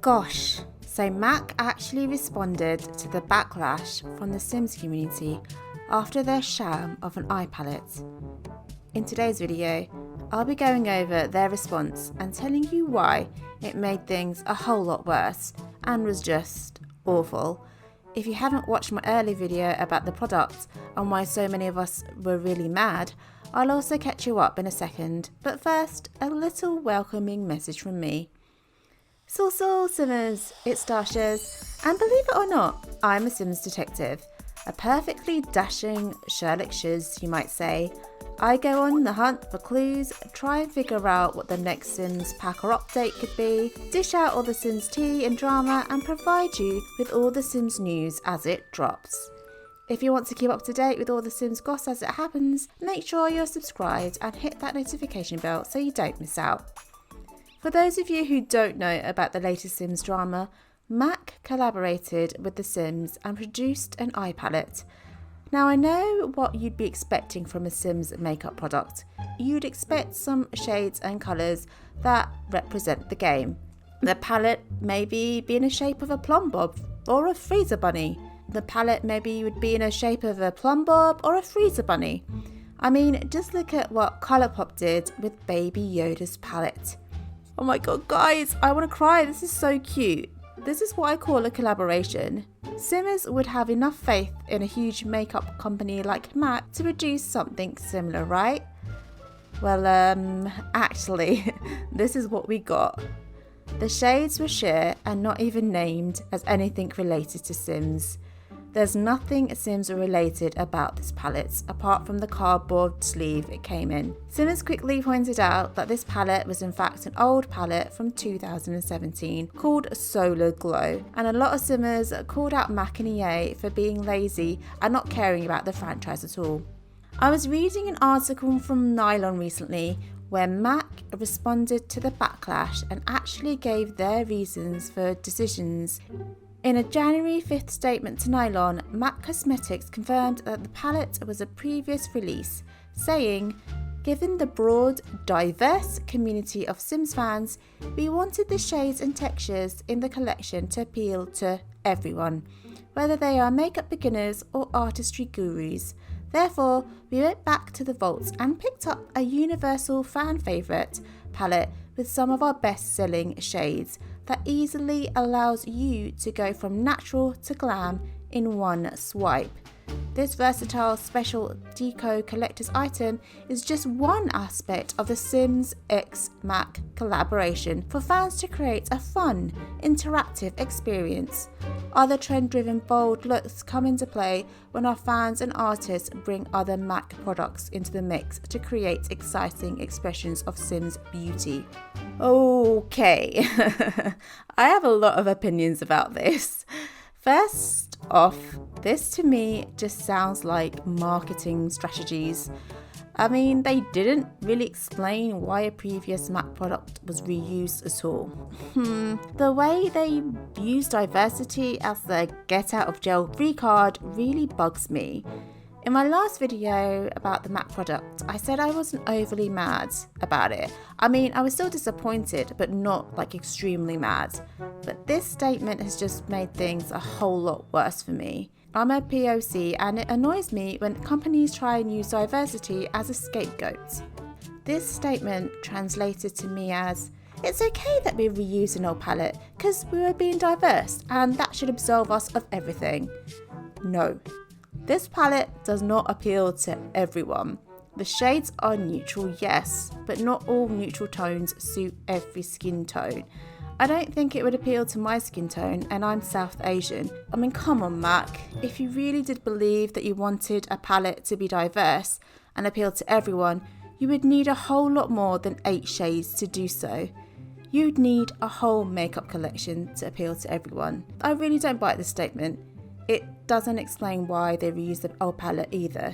Gosh, so Mac actually responded to the backlash from the Sims community after their sham of an eye palette. In today's video, I'll be going over their response and telling you why it made things a whole lot worse and was just awful. If you haven't watched my earlier video about the product and why so many of us were really mad, I'll also catch you up in a second, but first, a little welcoming message from me. So Simmers, it's Star Shuz, and believe it or not, I'm a Sims detective. A perfectly dashing Sherlock Shuz, you might say. I go on the hunt for clues, try and figure out what the next Sims pack or update could be, dish out all the Sims tea and drama, and provide you with all the Sims news as it drops. If you want to keep up to date with all the Sims goss as it happens, make sure you're subscribed and hit that notification bell so you don't miss out. For those of you who don't know about the latest Sims drama, Mac collaborated with The Sims and produced an eye palette. Now I know what you'd be expecting from a Sims makeup product. You'd expect some shades and colours that represent the game. The palette maybe be in the shape of a plum bob or a freezer bunny. The palette maybe would be in the shape of a plum bob or a freezer bunny. I mean, just look at what Colourpop did with Baby Yoda's palette. Oh my god, guys, I want to cry. This is so cute. This is what I call a collaboration. Simmers would have enough faith in a huge makeup company like MAC to produce something similar, right? Well, actually, this is what we got. The shades were sheer and not even named as anything related to Sims. There's nothing Sims related about this palette apart from the cardboard sleeve it came in. Simmers quickly pointed out that this palette was in fact an old palette from 2017 called Solar Glow, and a lot of Simmers called out Mac and EA for being lazy and not caring about the franchise at all. I was reading an article from Nylon recently where Mac responded to the backlash and actually gave their reasons for decisions. In a January 5th statement to Nylon, MAC Cosmetics confirmed that the palette was a previous release, saying, "Given the broad, diverse community of Sims fans, we wanted the shades and textures in the collection to appeal to everyone, whether they are makeup beginners or artistry gurus. Therefore, we went back to the vaults and picked up a universal fan favourite palette with some of our best-selling shades that easily allows you to go from natural to glam in one swipe. This versatile special deco collector's item is just one aspect of the Sims x Mac collaboration for fans to create a fun, interactive experience. Other trend-driven bold looks come into play when our fans and artists bring other Mac products into the mix to create exciting expressions of Sims beauty." Okay, I have a lot of opinions about this. First off, this to me just sounds like marketing strategies. I mean, they didn't really explain why a previous Mac product was reused at all. The way they use diversity as their get out of jail free card really bugs me. In my last video about the Mac product, I said I wasn't overly mad about it. I mean, I was still disappointed, but not like extremely mad. But this statement has just made things a whole lot worse for me. I'm a POC and it annoys me when companies try and use diversity as a scapegoat. This statement translated to me as, "It's okay that we reused an old palette because we were being diverse and that should absolve us of everything." No. This palette does not appeal to everyone. The shades are neutral, yes, but not all neutral tones suit every skin tone. I don't think it would appeal to my skin tone, and I'm South Asian. I mean, come on, Mac. If you really did believe that you wanted a palette to be diverse and appeal to everyone, you would need a whole lot more than 8 shades to do so. You'd need a whole makeup collection to appeal to everyone. I really don't buy this statement. It doesn't explain why they reused the old palette either.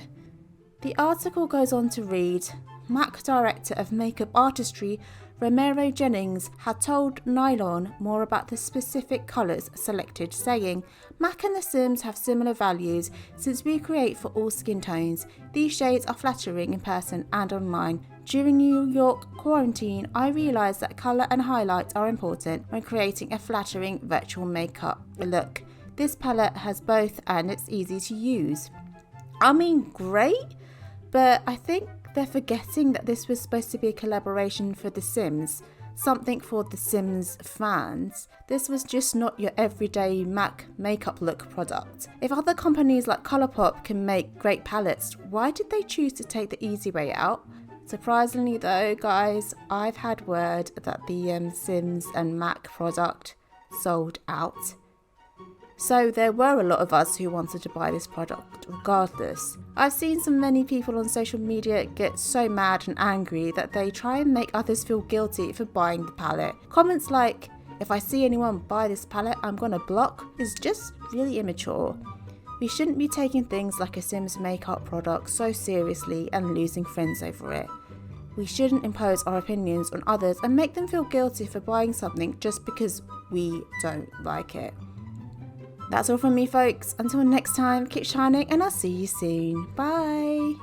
The article goes on to read, Mac Director of Makeup Artistry Romero Jennings had told Nylon more about the specific colours selected, saying, "Mac and The Sims have similar values since we create for all skin tones. These shades are flattering in person and online. During New York quarantine, I realised that colour and highlights are important when creating a flattering virtual makeup look. This palette has both and it's easy to use. I mean, great, but I think they're forgetting that this was supposed to be a collaboration for The Sims, something for The Sims fans. This was just not your everyday MAC makeup look product. If other companies like Colourpop can make great palettes, why did they choose to take the easy way out? Surprisingly though, guys, I've had word that the Sims and MAC product sold out. So there were a lot of us who wanted to buy this product regardless. I've seen many people on social media get so mad and angry that they try and make others feel guilty for buying the palette. Comments like, "If I see anyone buy this palette, I'm gonna block," is just really immature. We shouldn't be taking things like a Sims makeup product so seriously and losing friends over it. We shouldn't impose our opinions on others and make them feel guilty for buying something just because we don't like it. That's all from me, folks. Until next time, keep shining and I'll see you soon. Bye.